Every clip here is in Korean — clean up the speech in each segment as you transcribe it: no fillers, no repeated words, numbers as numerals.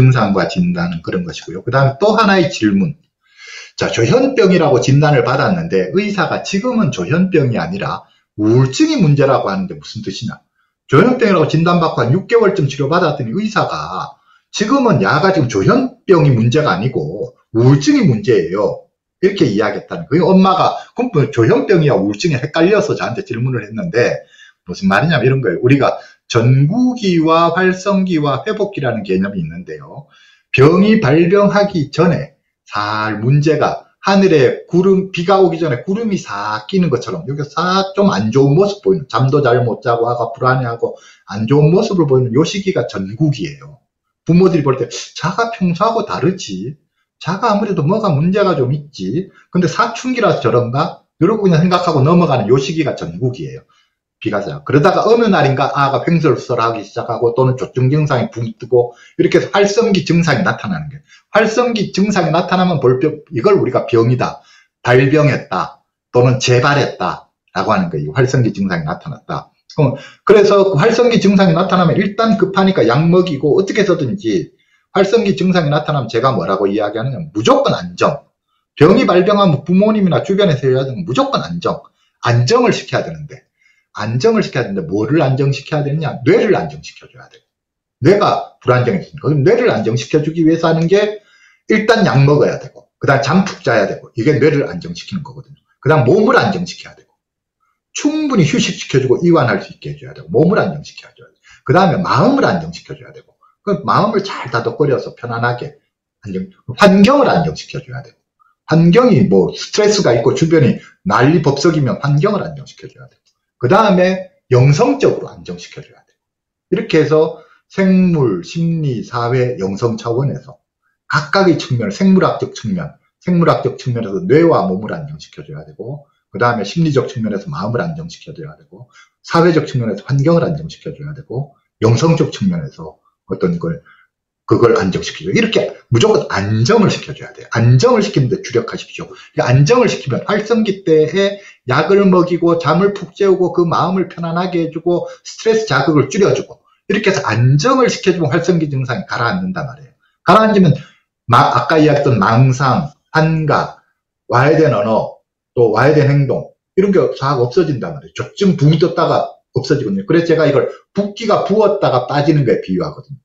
증상과 진단은 그런 것이고요. 그 다음에 또 하나의 질문. 자, 조현병이라고 진단을 받았는데 의사가 지금은 조현병이 아니라 우울증이 문제라고 하는데 무슨 뜻이냐. 조현병이라고 진단받고 한 6개월쯤 치료받았더니 의사가 지금은 야가 지금 조현병이 문제가 아니고 우울증이 문제예요. 이렇게 이야기했다는 거예요. 엄마가 그럼 조현병이야 우울증이 헷갈려서 저한테 질문을 했는데 무슨 말이냐면 이런 거예요. 우리가 전구기와 활성기와 회복기라는 개념이 있는데요. 병이 발병하기 전에 살 문제가 하늘에 비가 오기 전에 구름이 싹 끼는 것처럼 여기 싹 좀 안 좋은 모습 보이는, 잠도 잘 못 자고 하고 불안해하고 안 좋은 모습을 보이는 요 시기가 전구기예요. 부모들이 볼 때 자가 평소하고 다르지, 자가 아무래도 뭐가 문제가 좀 있지, 근데 사춘기라서 저런가 이러고 그냥 생각하고 넘어가는 요 시기가 전구기예요. 비가 자. 그러다가 어느 날인가 아가 횡설수설하기 시작하고 또는 조증 증상이 붕 뜨고 이렇게 해서 활성기 증상이 나타나는 거예요. 활성기 증상이 나타나면 이걸 우리가 병이다, 발병했다 또는 재발했다 라고 하는 거예요. 활성기 증상이 나타났다. 그래서 그 활성기 증상이 나타나면 일단 급하니까 약 먹이고 어떻게 해서든지 활성기 증상이 나타나면 제가 뭐라고 이야기하느냐, 무조건 안정. 병이 발병하면 부모님이나 주변에서 해야 되는 무조건 안정을 시켜야 되는데 뭐를 안정시켜야 되느냐, 뇌를 안정시켜줘야 돼요. 뇌가 불안정해지니까 뇌를 안정시켜주기 위해서 하는 게 일단 약 먹어야 되고, 그 다음 잠 푹 자야 되고, 이게 뇌를 안정시키는 거거든요. 그 다음 몸을 안정시켜야 되고, 충분히 휴식시켜주고 이완할 수 있게 해줘야 되고, 몸을 안정시켜줘야 되고, 그 다음에 마음을 안정시켜줘야 되고, 그 마음을 잘 다독거려서 편안하게 환경을 안정시켜줘야 되고, 환경이 뭐 스트레스가 있고 주변이 난리법석이면 환경을 안정시켜줘야 되고, 그 다음에 영성적으로 안정시켜줘야 돼요. 이렇게 해서 생물, 심리, 사회, 영성 차원에서 각각의 측면, 생물학적 측면에서 뇌와 몸을 안정시켜줘야 되고, 그 다음에 심리적 측면에서 마음을 안정시켜줘야 되고, 사회적 측면에서 환경을 안정시켜줘야 되고, 영성적 측면에서 그걸 안정시켜줘요. 이렇게 무조건 안정을 시켜줘야 돼요. 안정을 시키는데 주력하십시오. 안정을 시키면 활성기 때에 약을 먹이고 잠을 푹 재우고 그 마음을 편안하게 해주고 스트레스 자극을 줄여주고 이렇게 해서 안정을 시켜주면 활성기 증상이 가라앉는단 말이에요. 가라앉으면 아까 이야기했던 망상, 환각, 와해된 언어, 또 와해된 행동 이런 게 싹 없어진단 말이에요. 조증 붕이 떴다가 없어지거든요. 그래서 제가 이걸 붓기가 부었다가 빠지는 거에 비유하거든요.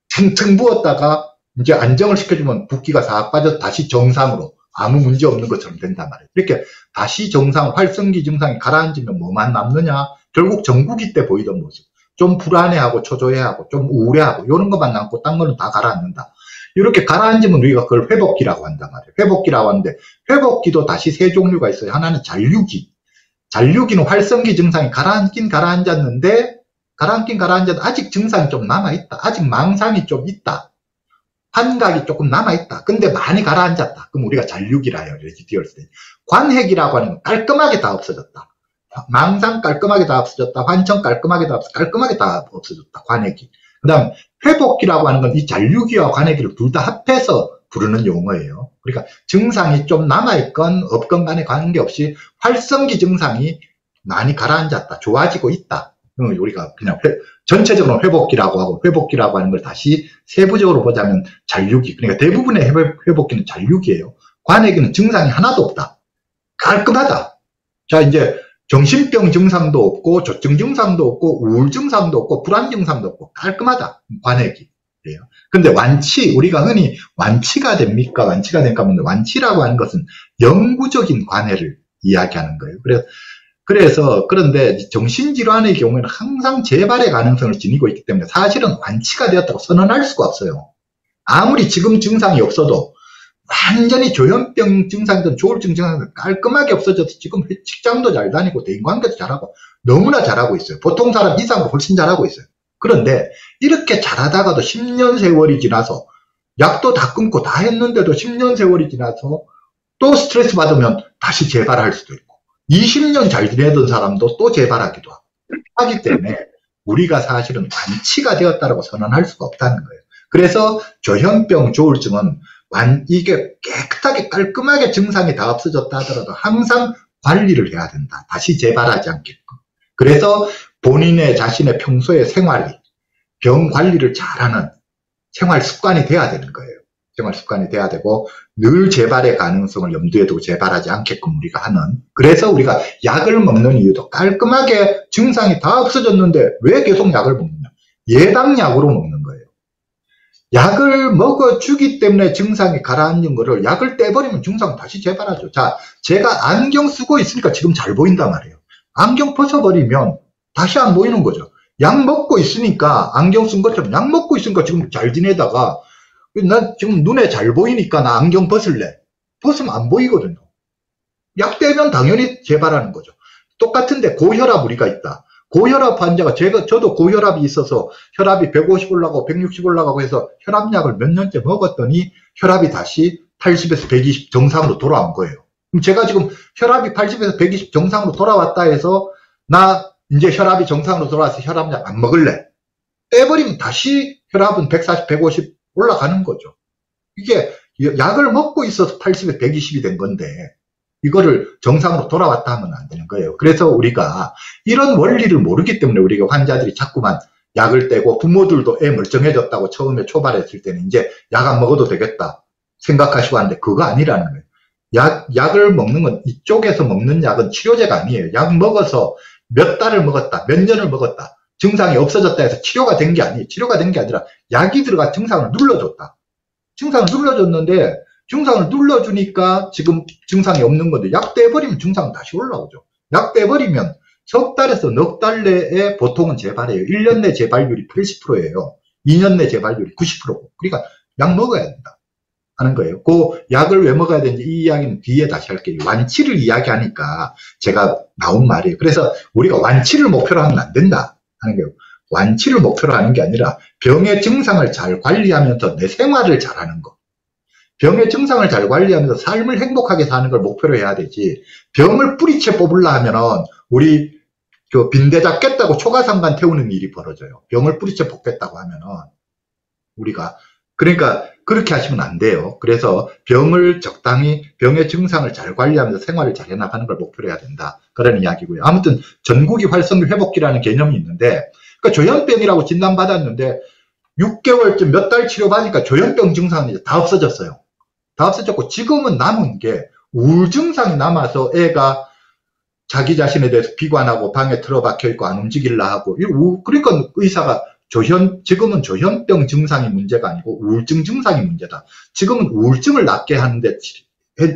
층층 부었다가 이제 안정을 시켜주면 붓기가 싹 빠져서 다시 정상으로 아무 문제 없는 것처럼 된단 말이에요. 이렇게 다시 정상, 활성기 증상이 가라앉으면 뭐만 남느냐? 결국 전구기 때 보이던 모습. 좀 불안해하고 초조해하고 좀 우울해하고 이런 것만 남고 딴 거는 다 가라앉는다. 이렇게 가라앉으면 우리가 그걸 회복기라고 한단 말이에요. 회복기라고 하는데 회복기도 다시 세 종류가 있어요. 하나는 잔류기. 잔류기는 활성기 증상이 가라앉긴 가라앉았는데 아직 증상이 좀 남아있다. 아직 망상이 좀 있다. 환각이 조금 남아있다. 근데 많이 가라앉았다. 그럼 우리가 잔류기라 해요. 레지듀얼 스테이지. 관핵이라고 하는 건 깔끔하게 다 없어졌다. 망상 깔끔하게 다 없어졌다. 환청 깔끔하게 다 없어졌다. 관핵이. 그 다음 회복기라고 하는 건 이 잔류기와 관핵기를 둘 다 합해서 부르는 용어예요. 그러니까 증상이 좀 남아있건 없건 간에 관계없이 활성기 증상이 많이 가라앉았다. 좋아지고 있다. 우리가 그냥 전체적으로 회복기라고 하고, 회복기라고 하는 걸 다시 세부적으로 보자면 잔류기. 그러니까 대부분의 회복기는 잔류기예요. 관핵기는 증상이 하나도 없다. 깔끔하다. 자, 이제 정신병 증상도 없고, 조증 증상도 없고, 우울 증상도 없고, 불안 증상도 없고, 깔끔하다. 관핵기. 근데 우리가 흔히 완치가 됩니까? 완치가 될까 하면 완치라고 하는 것은 영구적인 관해를 이야기하는 거예요. 그런데 정신질환의 경우에는 항상 재발의 가능성을 지니고 있기 때문에 사실은 완치가 되었다고 선언할 수가 없어요. 아무리 지금 증상이 없어도 완전히 조현병 증상이든 조울증 증상이든 깔끔하게 없어져서 지금 직장도 잘 다니고 대인관계도 잘하고 너무나 잘하고 있어요. 보통 사람 이상으로 훨씬 잘하고 있어요. 그런데 이렇게 잘하다가도 10년 세월이 지나서 약도 다 끊고 다 했는데도 10년 세월이 지나서 또 스트레스 받으면 다시 재발할 수도 있고 20년 잘 지내던 사람도 또 재발하기도 하기 때문에 우리가 사실은 완치가 되었다고 선언할 수가 없다는 거예요. 그래서 조현병, 조울증은 이게 깨끗하게 깔끔하게 증상이 다 없어졌다 하더라도 항상 관리를 해야 된다. 다시 재발하지 않게끔. 그래서 본인의 자신의 평소의 생활이 병 관리를 잘하는 생활 습관이 돼야 되는 거예요. 생활 습관이 돼야 되고 늘 재발의 가능성을 염두에 두고 재발하지 않게끔 우리가 하는, 그래서 우리가 약을 먹는 이유도 깔끔하게 증상이 다 없어졌는데 왜 계속 약을 먹느냐, 예방약으로 먹는 거예요. 약을 먹어주기 때문에 증상이 가라앉는 거를 약을 떼버리면 증상 다시 재발하죠. 자, 제가 안경 쓰고 있으니까 지금 잘 보인단 말이에요. 안경 벗어버리면 다시 안 보이는 거죠. 약 먹고 있으니까, 안경 쓴 것처럼 약 먹고 있으니까 지금 잘 지내다가 난 지금 눈에 잘 보이니까 나 안경 벗을래. 벗으면 안 보이거든요. 약 떼면 당연히 재발하는 거죠. 똑같은데 고혈압 우리가 있다. 고혈압 환자가, 저도 고혈압이 있어서 혈압이 150 올라가고 160 올라가고 해서 혈압약을 몇 년째 먹었더니 혈압이 다시 80에서 120 정상으로 돌아온 거예요. 그럼 제가 지금 혈압이 80에서 120 정상으로 돌아왔다 해서 나 이제 혈압이 정상으로 돌아와서 혈압약 안 먹을래. 빼버리면 다시 혈압은 140, 150 올라가는 거죠. 이게 약을 먹고 있어서 80에 120이 된 건데 이거를 정상으로 돌아왔다 하면 안 되는 거예요. 그래서 우리가 이런 원리를 모르기 때문에 우리가 환자들이 자꾸만 약을 떼고, 부모들도 애 멀쩡해졌다고 처음에 초발했을 때는 이제 약 안 먹어도 되겠다 생각하시고 하는데 그거 아니라는 거예요. 약을 먹는 건, 이쪽에서 먹는 약은 치료제가 아니에요. 약 먹어서 몇 달을 먹었다, 몇 년을 먹었다, 증상이 없어졌다 해서 치료가 된 게 아니에요. 치료가 된 게 아니라 약이 들어가 증상을 눌러줬다. 증상을 눌러줬는데 증상을 눌러주니까 지금 증상이 없는 건데, 약 떼버리면 증상은 다시 올라오죠. 약 떼버리면 석 달에서 넉 달 내에 보통은 재발해요. 1년 내 재발률이 80%예요. 2년 내 재발률이 90%고. 그러니까 약 먹어야 된다 하는 거예요. 그 약을 왜 먹어야 되는지 이 이야기는 뒤에 다시 할게요. 완치를 이야기하니까 제가 나온 말이에요. 그래서 우리가 완치를 목표로 하면 안 된다 하는 거예요. 완치를 목표로 하는 게 아니라 병의 증상을 잘 관리하면서 내 생활을 잘하는 거. 병의 증상을 잘 관리하면서 삶을 행복하게 사는 걸 목표로 해야 되지, 병을 뿌리채 뽑으려 하면은 우리 빈대 잡겠다고 초가상간 태우는 일이 벌어져요. 병을 뿌리채 뽑겠다고 하면은 우리가, 그러니까 그렇게 하시면 안 돼요. 그래서 병을 적당히, 병의 증상을 잘 관리하면서 생활을 잘 해나가는 걸 목표로 해야 된다, 그런 이야기고요. 아무튼 전국이 활성기 회복기라는 개념이 있는데, 그러니까 조현병이라고 진단받았는데 6개월쯤 몇 달 치료받으니까 조현병 증상이 이제 다 없어졌어요. 다 없어졌고 지금은 남은 게 우울 증상이 남아서 애가 자기 자신에 대해서 비관하고 방에 틀어박혀 있고 안 움직일라 하고, 그러니까 의사가 지금은 조현병 증상이 문제가 아니고 우울증 증상이 문제다. 지금은 우울증을 낫게 하는데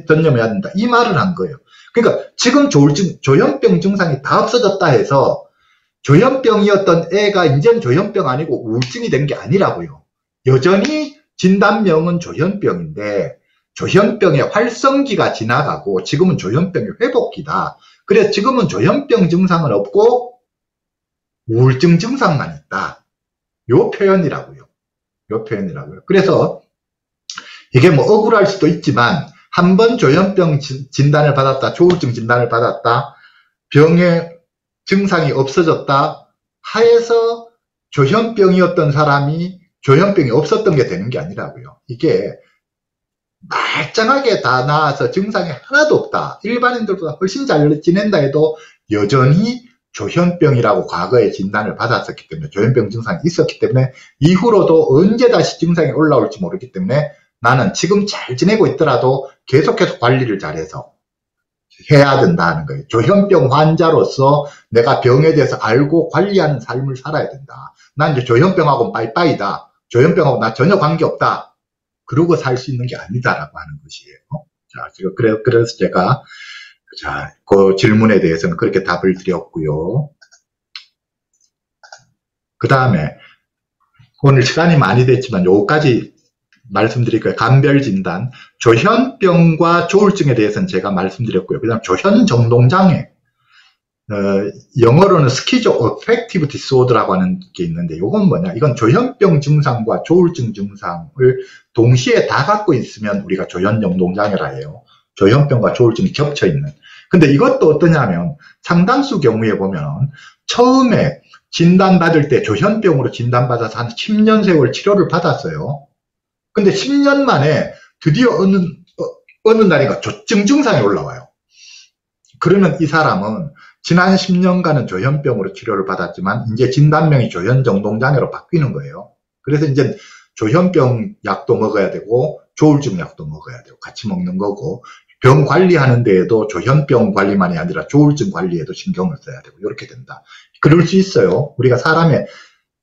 전념해야 된다, 이 말을 한 거예요. 그러니까 지금 조현병 증상이 다 없어졌다 해서 조현병이었던 애가 이제는 조현병 아니고 우울증이 된 게 아니라고요. 여전히 진단명은 조현병인데 조현병의 활성기가 지나가고 지금은 조현병의 회복기다. 그래서 지금은 조현병 증상은 없고 우울증 증상만 있다. 요 표현이라고요. 요 표현이라고요. 그래서 이게 뭐 억울할 수도 있지만, 한번 조현병 진단을 받았다, 조울증 진단을 받았다, 병의 증상이 없어졌다 하에서 조현병이었던 사람이 조현병이 없었던 게 되는 게 아니라고요. 이게 말짱하게 다 나아서 증상이 하나도 없다, 일반인들보다 훨씬 잘 지낸다 해도 여전히 조현병이라고 과거에 진단을 받았었기 때문에, 조현병 증상이 있었기 때문에 이후로도 언제 다시 증상이 올라올지 모르기 때문에 나는 지금 잘 지내고 있더라도 계속해서 관리를 잘해서 해야 된다는 거예요. 조현병 환자로서 내가 병에 대해서 알고 관리하는 삶을 살아야 된다. 난 이제 조현병하고는 빠이빠이다, 조현병하고 나 전혀 관계없다, 그러고 살 수 있는 게 아니다라고 하는 것이에요. 자, 지금 그래서 제가 그 질문에 대해서는 그렇게 답을 드렸고요. 그 다음에 오늘 시간이 많이 됐지만 요까지 말씀드릴 거예요. 감별진단, 조현병과 조울증에 대해서는 제가 말씀드렸고요. 그 다음 조현정동장애, 영어로는 스키조 어펙티브 디스오더라고 하는 게 있는데, 이건 뭐냐, 이건 조현병 증상과 조울증 증상을 동시에 다 갖고 있으면 우리가 조현정동장애라 해요. 조현병과 조울증이 겹쳐 있는. 근데 이것도 어떠냐면, 상당수 경우에 보면 처음에 진단받을 때 조현병으로 진단받아서 한 10년 세월 치료를 받았어요. 근데 10년 만에 드디어 어느 날인가 조증 증상이 올라와요. 그러면 이 사람은 지난 10년간은 조현병으로 치료를 받았지만 이제 진단명이 조현정동장애로 바뀌는 거예요. 그래서 이제 조현병 약도 먹어야 되고 조울증 약도 먹어야 되고 같이 먹는 거고, 병 관리하는 데에도 조현병 관리만이 아니라 조울증 관리에도 신경을 써야 되고 이렇게 된다. 그럴 수 있어요. 우리가 사람의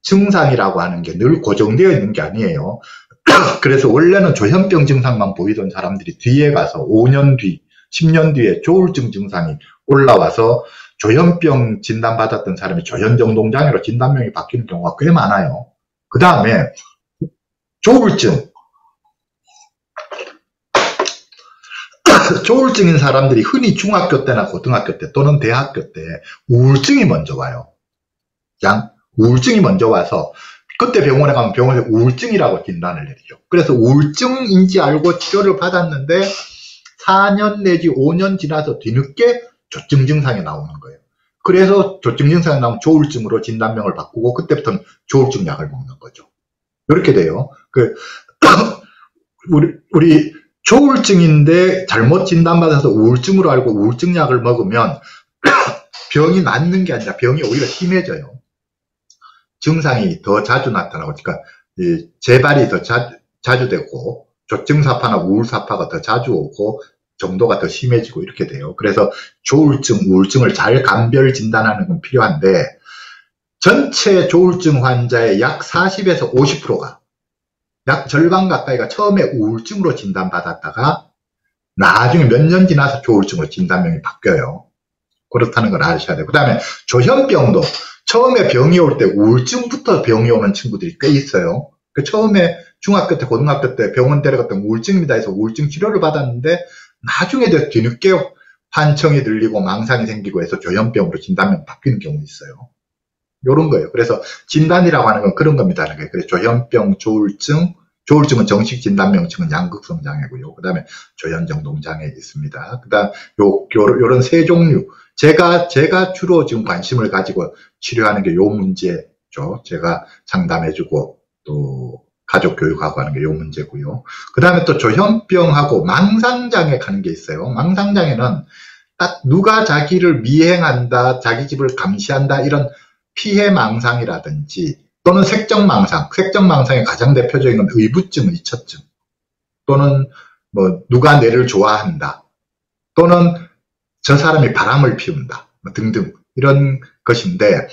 증상이라고 하는 게 늘 고정되어 있는 게 아니에요. 그래서 원래는 조현병 증상만 보이던 사람들이 뒤에 가서 5년 뒤, 10년 뒤에 조울증 증상이 올라와서 조현병 진단받았던 사람이 조현정동장애로 진단명이 바뀌는 경우가 꽤 많아요. 그 다음에 조울증. 조울증인 사람들이 흔히 중학교 때나 고등학교 때 또는 대학교 때 우울증이 먼저 와요. 우울증이 먼저 와서 그때 병원에 가면 병원에서 우울증이라고 진단을 내리죠. 그래서 우울증인지 알고 치료를 받았는데 4년 내지 5년 지나서 뒤늦게 조증 증상이 나오는 거예요. 그래서 조증 증상이 나오면 조울증으로 진단명을 바꾸고 그때부터는 조울증 약을 먹는 거죠. 이렇게 돼요. 우리 조울증인데 잘못 진단받아서 우울증으로 알고 우울증 약을 먹으면 병이 낫는 게 아니라 병이 오히려 심해져요. 증상이 더 자주 나타나고, 그러니까 재발이 더 자주 되고 조증사파나 우울사파가 더 자주 오고 정도가 더 심해지고 이렇게 돼요. 그래서 조울증, 우울증을 잘 감별 진단하는 건 필요한데, 전체 조울증 환자의 약 40에서 50%가, 약 절반 가까이가 처음에 우울증으로 진단받았다가 나중에 몇 년 지나서 조울증으로 진단명이 바뀌어요. 그렇다는 걸 아셔야 돼요. 그 다음에 조현병도 처음에 병이 올 때 우울증부터 병이 오는 친구들이 꽤 있어요. 처음에 중학교 때, 고등학교 때 병원 데려갔던 우울증입니다 해서 우울증 치료를 받았는데 나중에 뒤늦게 환청이 들리고 망상이 생기고 해서 조현병으로 진단명 바뀌는 경우 있어요. 요런 거예요. 그래서 진단이라고 하는 건 그런 겁니다. 그래서 조현병, 조울증은 정식 진단명칭은 양극성 장애고요. 그 다음에 조현정동 장애 있습니다. 그 다음 요런 세 종류. 제가 주로 지금 관심을 가지고 치료하는 게 요 문제죠. 제가 상담해주고 또 가족 교육하고 하는 게 요 문제고요. 그 다음에 또 조현병하고 망상장애 가는 게 있어요. 망상장애는 딱 누가 자기를 미행한다, 자기 집을 감시한다, 이런 피해 망상이라든지 또는 색정망상, 색정망상의 가장 대표적인 건 의부증, 의처증, 또는 뭐 누가 뇌를 좋아한다, 또는 저 사람이 바람을 피운다, 등등 이런 것인데,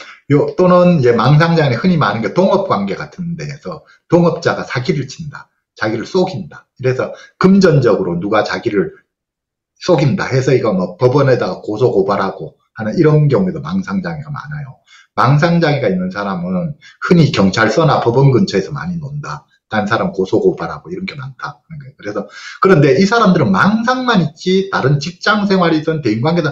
또는 이제 망상장애 흔히 많은 게 동업관계 같은 데에서 동업자가 사기를 친다, 자기를 속인다. 이래서 금전적으로 누가 자기를 속인다 해서 이거 뭐 법원에다가 고소 고발하고 하는 이런 경우에도 망상장애가 많아요. 망상장애가 있는 사람은 흔히 경찰서나 법원 근처에서 많이 논다. 다른 사람 고소고발하고 이런 게 많다. 그래서, 그런데 이 사람들은 망상만 있지 다른 직장 생활이든 대인관계든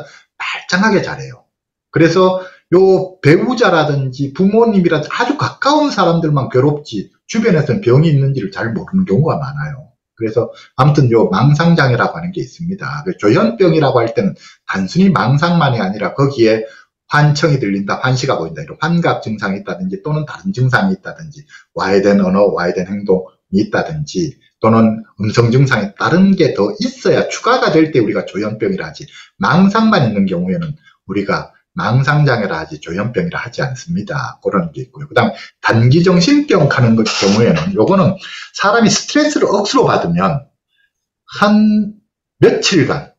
말짱하게 잘해요. 그래서 요 배우자라든지 부모님이라든지 아주 가까운 사람들만 괴롭지 주변에서는 병이 있는지를 잘 모르는 경우가 많아요. 그래서 아무튼 요 망상장애라고 하는 게 있습니다. 조현병이라고 할 때는 단순히 망상만이 아니라 거기에 환청이 들린다, 환시가 보인다, 이런 환각 증상이 있다든지 또는 다른 증상이 있다든지 와해된 언어, 와해된 행동이 있다든지 또는 음성 증상이 다른 게 더 있어야 추가가 될 때 우리가 조현병이라 하지, 망상만 있는 경우에는 우리가 망상장애라 하지 조현병이라 하지 않습니다. 그런 게 있고요. 그 다음 단기정신병 하는 경우에는 요거는 사람이 스트레스를 억수로 받으면 한 며칠간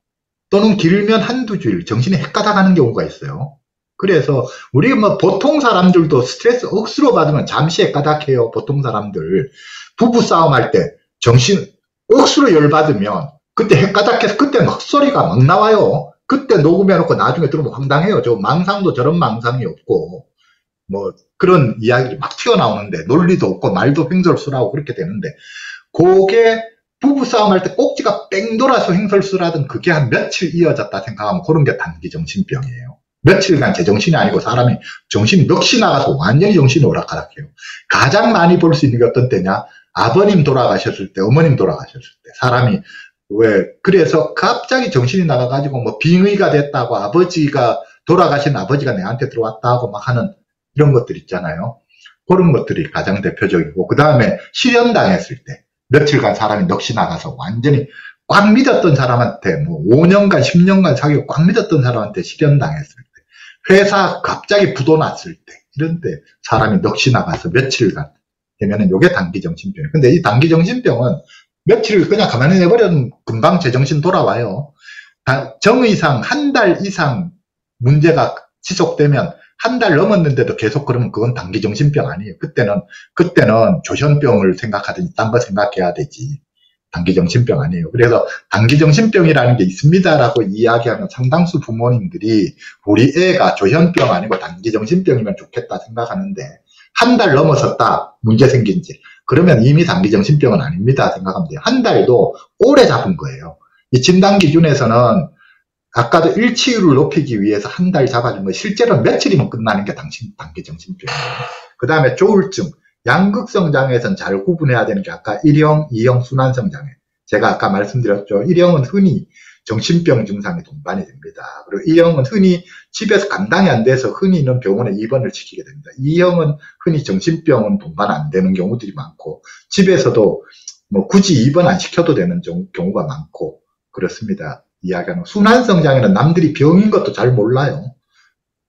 또는 길면 한두 주일 정신이 헷가닥하는 경우가 있어요. 그래서 우리 뭐 보통 사람들도 스트레스 억수로 받으면 잠시 헷가닥해요. 보통 사람들 부부싸움 할 때 정신 억수로 열받으면 그때 헷가닥해서 그때 막 소리가 막 나와요. 그때 녹음해놓고 나중에 들으면 황당해요. 저 망상도 저런 망상이 없고 뭐 그런 이야기를 막 튀어나오는데 논리도 없고 말도 횡설수설하고 그렇게 되는데, 그게 부부싸움 할 때 꼭지가 뺑 돌아서 횡설수설하던 그게 한 며칠 이어졌다 생각하면 그런 게 단기정신병이에요. 며칠간 제정신이 아니고 사람이 정신이 넋이 나가서 완전히 정신이 오락가락해요. 가장 많이 볼 수 있는 게 어떤 때냐, 아버님 돌아가셨을 때, 어머님 돌아가셨을 때 사람이 그래서 갑자기 정신이 나가가지고 뭐 빙의가 됐다고, 돌아가신 아버지가 내한테 들어왔다고 막 하는 이런 것들 있잖아요. 그런 것들이 가장 대표적이고, 그 다음에 실연당했을 때 며칠간 사람이 넋이 나가서 완전히 꽉 믿었던 사람한테 뭐 5년간 10년간 사귀고 꽉 믿었던 사람한테 실연당했을 때, 회사 갑자기 부도 났을 때, 이런 때 사람이 넋이 나가서 며칠간 되면은 요게 단기 정신병이에요. 근데 이 단기 정신병은 며칠을 그냥 가만히 내버려두면 금방 제정신 돌아와요. 정의상 한 달 이상 문제가 지속되면 한 달 넘었는데도 계속 그러면 그건 단기 정신병 아니에요. 그때는 조현병을 생각하든지 딴 거 생각해야 되지. 단기 정신병 아니에요. 그래서 단기 정신병이라는 게 있습니다라고 이야기하는 상당수 부모님들이 우리 애가 조현병 아니고 단기 정신병이면 좋겠다 생각하는데 한 달 넘어섰다 문제 생긴지 그러면 이미 단기 정신병은 아닙니다 생각하면 돼요. 한 달도 오래 잡은 거예요. 이 진단 기준에서는 아까도 일치율을 높이기 위해서 한 달 잡아준 거 실제로는 며칠이면 끝나는 게 단기 정신병이에요. 그 다음에 조울증, 양극성 장애에서는 잘 구분해야 되는 게 아까 1형, 2형 순환성 장애. 제가 아까 말씀드렸죠. 1형은 흔히 정신병 증상이 동반이 됩니다. 그리고 2형은 흔히 집에서 감당이 안 돼서 흔히는 병원에 입원을 시키게 됩니다. 2형은 흔히 정신병은 동반 안 되는 경우들이 많고 집에서도 뭐 굳이 입원 안 시켜도 되는 경우가 많고 그렇습니다. 이야기하는 순환성 장애는 남들이 병인 것도 잘 몰라요.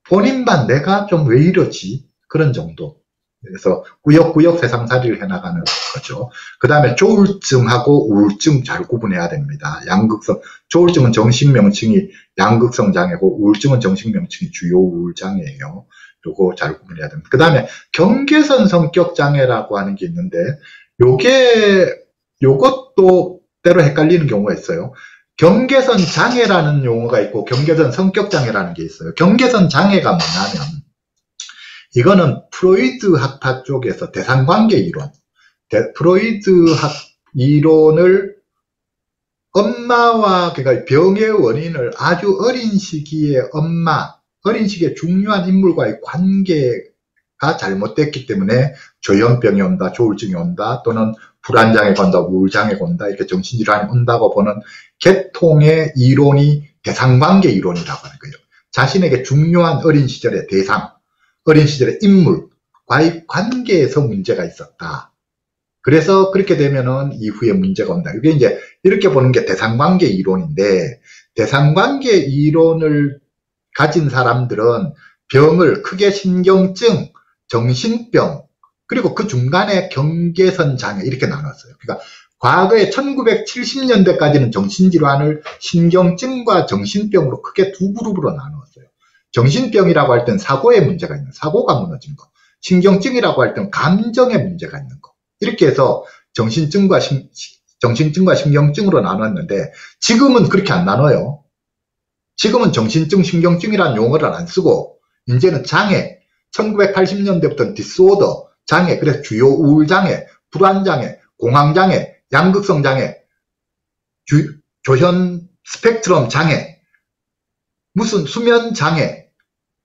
본인만 내가 좀 왜 이러지? 그런 정도. 그래서 꾸역꾸역 세상살이를 해나가는 거죠. 그 다음에 조울증하고 우울증 잘 구분해야 됩니다. 양극성, 조울증은 정신명칭이 양극성 장애고 우울증은 정신명칭이 주요 우울장애예요. 요거 잘 구분해야 됩니다. 그 다음에 경계선 성격 장애라고 하는 게 있는데 요것도 때로 헷갈리는 경우가 있어요. 경계선 장애라는 용어가 있고 경계선 성격 장애라는 게 있어요. 경계선 장애가 뭐냐면 이거는 프로이드 학파 쪽에서 대상관계 이론, 프로이드 학 이론을 엄마와 그러니까 병의 원인을 아주 어린 시기에 어린 시기에 중요한 인물과의 관계가 잘못됐기 때문에 조현병이 온다, 조울증이 온다, 또는 불안장애가 온다, 우울장애가 온다, 이렇게 정신질환이 온다고 보는 계통의 이론이 대상관계 이론이라고 하는 거예요. 자신에게 중요한 어린 시절의 대상, 어린 시절의 인물과의 관계에서 문제가 있었다. 그래서 그렇게 되면은 이후에 문제가 온다. 이게 이제 이렇게 보는 게 대상관계 이론인데, 대상관계 이론을 가진 사람들은 병을 크게 신경증, 정신병, 그리고 그 중간에 경계선 장애 이렇게 나눴어요. 그러니까 과거에 1970년대까지는 정신질환을 신경증과 정신병으로 크게 두 그룹으로 나누었어요. 정신병이라고 할 땐 사고에 문제가 있는, 사고가 무너진 거. 신경증이라고 할 땐 감정에 문제가 있는 거. 이렇게 해서 정신증과 신경증으로 나눴는데 지금은 그렇게 안 나눠요. 지금은 정신증, 신경증이라는 용어를 안 쓰고 이제는 장애, 1980년대부터는 디스오더, 장애, 그래서 주요 우울장애, 불안장애, 공황장애, 양극성 장애, 조현 스펙트럼 장애, 무슨 수면 장애,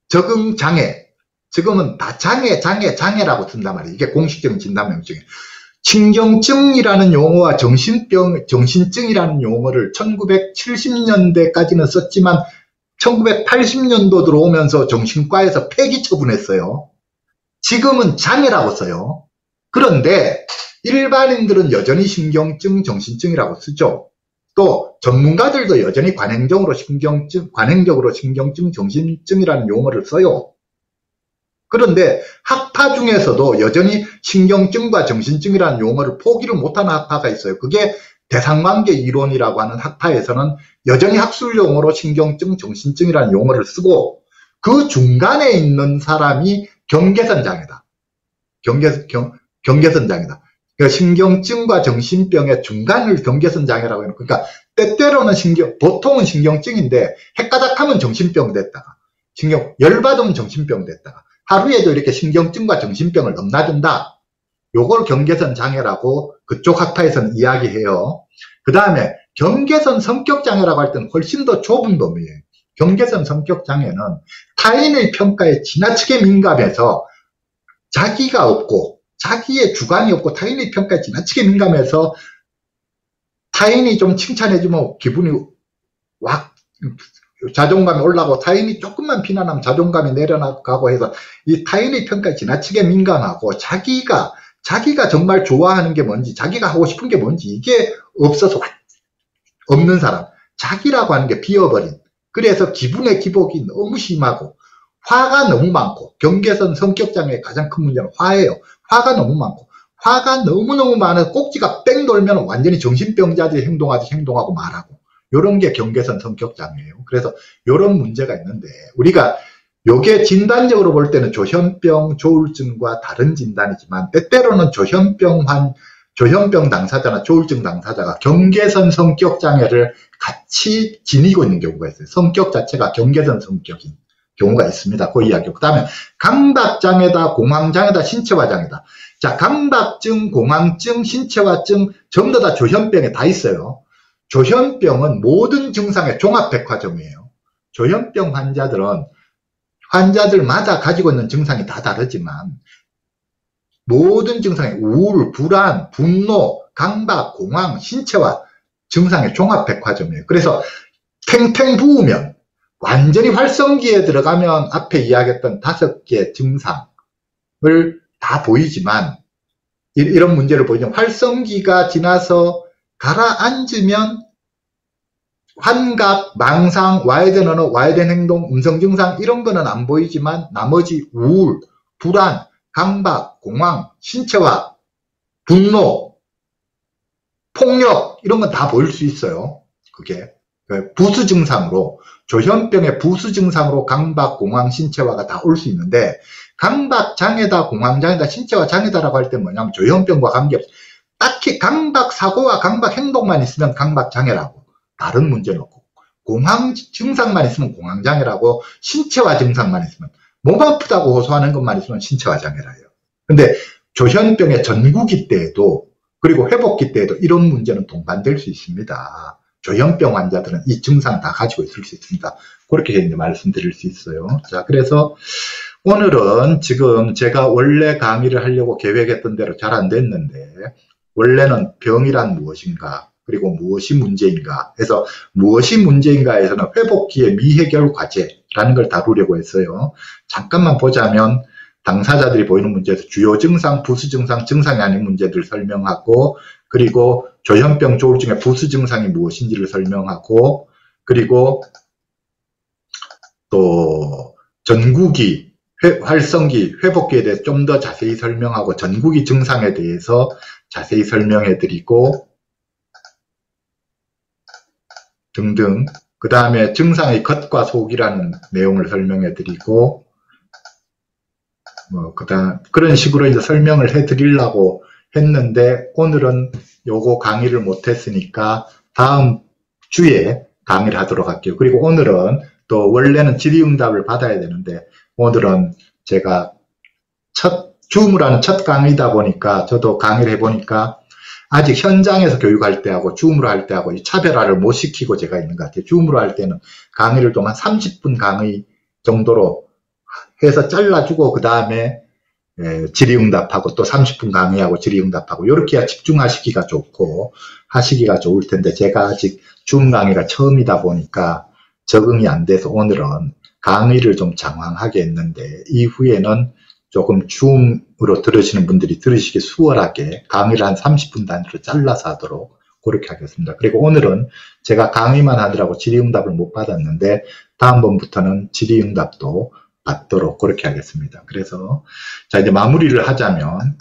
적응 장애, 지금은 다 장애라고 쓴단 말이에요. 이게 공식적인 진단 명칭이에요. 신경증이라는 용어와 정신증이라는 용어를 1970년대까지는 썼지만 1980년도 들어오면서 정신과에서 폐기 처분했어요. 지금은 장애라고 써요. 그런데 일반인들은 여전히 신경증, 정신증이라고 쓰죠. 또 전문가들도 여전히 관행적으로 신경증, 정신증이라는 용어를 써요. 그런데 학파 중에서도 여전히 신경증과 정신증이라는 용어를 포기를 못하는 학파가 있어요. 그게 대상관계 이론이라고 하는 학파에서는 여전히 학술 용어로 신경증, 정신증이라는 용어를 쓰고 그 중간에 있는 사람이 경계선 장애다. 경계선 장애다. 그러니까 신경증과 정신병의 중간을 경계선 장애라고 해요. 그러니까 때때로는 보통은 신경증인데 헷가닥하면 정신병 됐다가 열받으면 정신병 됐다가 하루에도 이렇게 신경증과 정신병을 넘나든다. 요걸 경계선 장애라고 그쪽 학파에서는 이야기해요. 그 다음에 경계선 성격장애라고 할 때는 훨씬 더 좁은 범위예요. 경계선 성격장애는 타인의 평가에 지나치게 민감해서 자기가 없고 자기의 주관이 없고 타인의 평가에 지나치게 민감해서 타인이 좀 칭찬해주면 기분이 확 자존감이 올라가고 타인이 조금만 비난하면 자존감이 내려가고 해서 이 타인의 평가에 지나치게 민감하고 자기가 정말 좋아하는 게 뭔지 자기가 하고 싶은 게 뭔지 이게 없어서 없는 사람, 자기라고 하는 게 비어버린, 그래서 기분의 기복이 너무 심하고 화가 너무 많고, 경계선 성격장애의 가장 큰 문제는 화예요. 화가 너무 많고 화가 너무너무 많아서 꼭지가 뺑 돌면 완전히 정신병자들이 행동하고 말하고, 요런 게 경계선 성격장애예요. 그래서 요런 문제가 있는데, 우리가 요게 진단적으로 볼 때는 조현병, 조울증과 다른 진단이지만, 때때로는 조현병 당사자나 조울증 당사자가 경계선 성격장애를 같이 지니고 있는 경우가 있어요. 성격 자체가 경계선 성격인 경우가 있습니다. 그 이야기고. 그 다음에 강박장애다, 공황장애다, 신체화장애다. 자, 강박증, 공황증, 신체화증 전부 다 조현병에 다 있어요. 조현병은 모든 증상의 종합백화점이에요. 조현병 환자들마다 가지고 있는 증상이 다 다르지만 모든 증상의 우울, 불안, 분노, 강박, 공황, 신체화 증상의 종합백화점이에요. 그래서 탱탱 부으면 완전히 활성기에 들어가면 앞에 이야기했던 5개의 증상을 다 보이지만 이런 문제를 보이면 활성기가 지나서 가라앉으면 환각, 망상, 와해된 언어, 와해된 행동, 음성증상 이런 거는 안 보이지만 나머지 우울, 불안, 강박, 공황, 신체화, 분노, 폭력 이런 건 다 보일 수 있어요. 그게 부수증상으로, 조현병의 부수증상으로 강박, 공황, 신체화가 다 올 수 있는데, 강박장애다, 공황장애다, 신체화장애다라고 할 때 뭐냐면 조현병과 관계없어. 딱히 강박사고와 강박행동만 있으면 강박장애라고, 다른 문제는 없고, 공황 증상만 있으면 공황장애라고, 신체화 증상만 있으면, 몸 아프다고 호소하는 것만 있으면 신체화장애라 해요. 근데 조현병의 전구기 때에도, 그리고 회복기 때에도 이런 문제는 동반될 수 있습니다. 조현병 환자들은 이 증상 다 가지고 있을 수 있습니다. 그렇게 이제 말씀드릴 수 있어요. 자, 그래서 오늘은 지금 제가 원래 강의를 하려고 계획했던 대로 잘 안 됐는데, 원래는 병이란 무엇인가, 그리고 무엇이 문제인가 해서, 무엇이 문제인가에서는 회복기의 미해결 과제라는 걸 다루려고 했어요. 잠깐만 보자면 당사자들이 보이는 문제에서 주요 증상, 부수증상, 증상이 아닌 문제들을 설명하고, 그리고 조현병, 조울증의 부수증상이 무엇인지를 설명하고, 그리고 또 전구기, 활성기, 회복기에 대해서 좀 더 자세히 설명하고, 전구기 증상에 대해서 자세히 설명해드리고 등등, 그 다음에 증상의 겉과 속이라는 내용을 설명해드리고, 그런 식으로 이제 설명을 해드리려고 했는데, 오늘은 요거 강의를 못했으니까 다음 주에 강의를 하도록 할게요. 그리고 오늘은 또 원래는 질의응답을 받아야 되는데, 오늘은 제가 줌으로 하는 첫 강의다 보니까, 저도 강의를 해보니까 아직 현장에서 교육할 때하고 줌으로 할 때하고 이 차별화를 못 시키고 제가 있는 것 같아요. 줌으로 할 때는 강의를 좀 한 30분 강의 정도로 해서 잘라주고, 그 다음에 질의응답하고 또 30분 강의하고 질의응답하고, 이렇게 해야 집중하시기가 좋고 하시기가 좋을 텐데, 제가 아직 줌 강의가 처음이다 보니까 적응이 안 돼서 오늘은 강의를 좀 장황하게 했는데, 이후에는 조금 줌으로 들으시는 분들이 들으시기 수월하게 강의를 한 30분 단위로 잘라서 하도록 그렇게 하겠습니다. 그리고 오늘은 제가 강의만 하느라고 질의응답을 못 받았는데, 다음번부터는 질의응답도 받도록 그렇게 하겠습니다. 그래서 자, 이제 마무리를 하자면,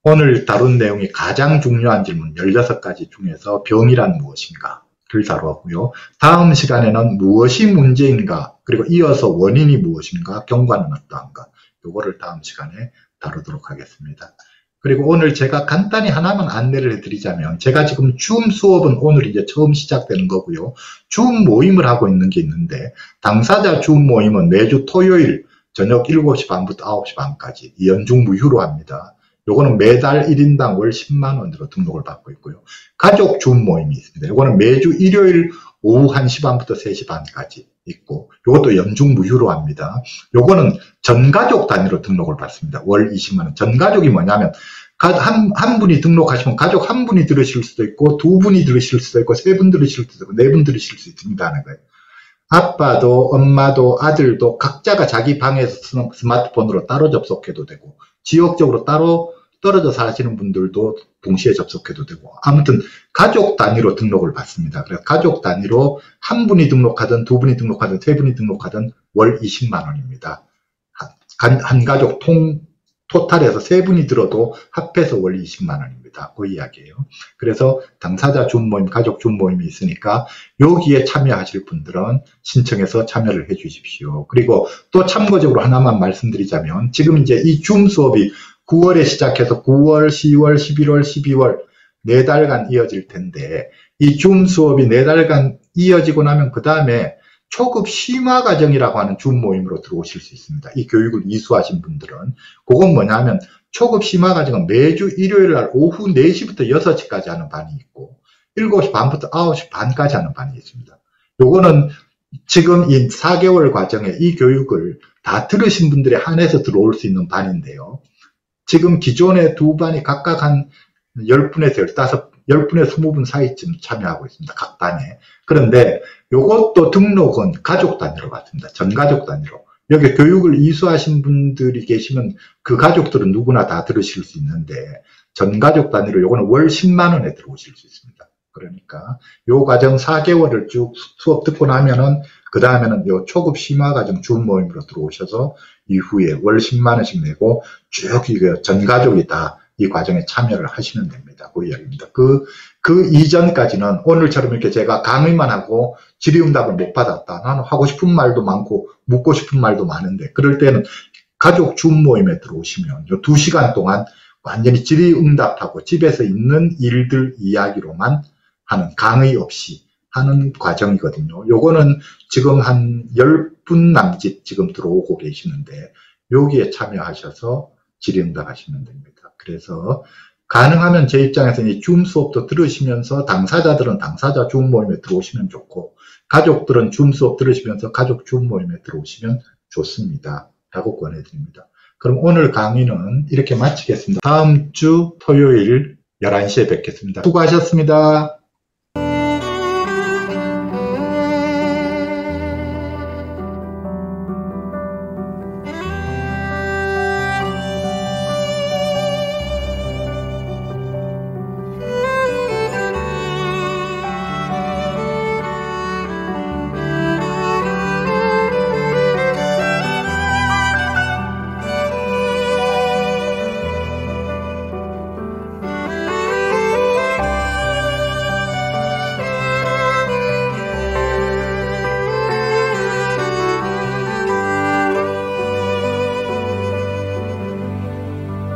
오늘 다룬 내용이 가장 중요한 질문 16가지 중에서 병이란 무엇인가를 다루었고요. 다음 시간에는 무엇이 문제인가, 그리고 이어서 원인이 무엇인가, 경과는 어떠한가, 요거를 다음 시간에 다루도록 하겠습니다. 그리고 오늘 제가 간단히 하나만 안내를 해드리자면, 제가 지금 줌 수업은 오늘 이제 처음 시작되는 거고요. 줌 모임을 하고 있는 게 있는데, 당사자 줌 모임은 매주 토요일 저녁 7시 반부터 9시 반까지 연중 무휴로 합니다. 요거는 매달 1인당 월 10만원으로 등록을 받고 있고요. 가족 줌 모임이 있습니다. 요거는 매주 일요일 오후 1시 반부터 3시 반까지 있고, 요것도 연중 무휴로 합니다. 요거는 전가족 단위로 등록을 받습니다. 월 20만원. 전가족이 뭐냐면, 한 분이 등록하시면 가족 한 분이 들으실 수도 있고, 2분이 들으실 수도 있고, 3분 들으실 수도 있고, 4분 들으실 수 있습니다 하는 거예요. 아빠도 엄마도 아들도 각자가 자기 방에서 스마트폰으로 따로 접속해도 되고, 지역적으로 따로 떨어져 사시는 분들도 동시에 접속해도 되고, 아무튼 가족 단위로 등록을 받습니다. 그래서 가족 단위로 한 분이 등록하든 2분이 등록하든 3분이 등록하든 월 20만원입니다. 한 가족 토탈해서 세 분이 들어도 합해서 월 20만 원입니다. 그 이야기예요. 그래서 당사자 준 모임, 가족 준 모임이 있으니까 여기에 참여하실 분들은 신청해서 참여를 해 주십시오. 그리고 또 참고적으로 하나만 말씀드리자면 지금 이제 이 줌 수업이 9월에 시작해서 9월, 10월, 11월, 12월 4달간 이어질 텐데 이 줌 수업이 4달간 이어지고 나면 그 다음에 초급 심화 과정이라고 하는 줌 모임으로 들어오실 수 있습니다. 이 교육을 이수하신 분들은. 그건 뭐냐면 초급 심화 과정은 매주 일요일 날 오후 4시부터 6시까지 하는 반이 있고 7시 반부터 9시 반까지 하는 반이 있습니다. 요거는 지금 이 4개월 과정에 이 교육을 다 들으신 분들에 한해서 들어올 수 있는 반인데요. 지금 기존의 두 반이 각각 한 10분에서 10분에서 20분 사이쯤 참여하고 있습니다. 각 반에. 그런데 요것도 등록은 가족 단위로 받습니다. 전 가족 단위로. 여기 교육을 이수하신 분들이 계시면 그 가족들은 누구나 다 들으실 수 있는데 전 가족 단위로 요거는 월 10만 원에 들어오실 수 있습니다. 그러니까 요 과정 4개월을 쭉 수업 듣고 나면은 그 다음에는 요 초급 심화 과정 줌 모임으로 들어오셔서 이후에 월 10만 원씩 내고 쭉 이거 전 가족이 다 이 과정에 참여를 하시면 됩니다. 그 이야기입니다. 그 이전까지는 오늘처럼 이렇게 제가 강의만 하고 질의응답을 못 받았다. 나는 하고 싶은 말도 많고 묻고 싶은 말도 많은데 그럴 때는 가족 줌 모임에 들어오시면 2시간 동안 완전히 질의응답하고 집에서 있는 일들 이야기로만 하는 강의 없이 하는 과정이거든요. 요거는 지금 한 10분 남짓 지금 들어오고 계시는데 여기에 참여하셔서 질의응답 하시면 됩니다. 그래서 가능하면 제 입장에서는 이 줌 수업도 들으시면서 당사자들은 당사자 줌 모임에 들어오시면 좋고 가족들은 줌 수업 들으시면서 가족 줌 모임에 들어오시면 좋습니다. 라고 권해드립니다. 그럼 오늘 강의는 이렇게 마치겠습니다. 다음 주 토요일 11시에 뵙겠습니다. 수고하셨습니다.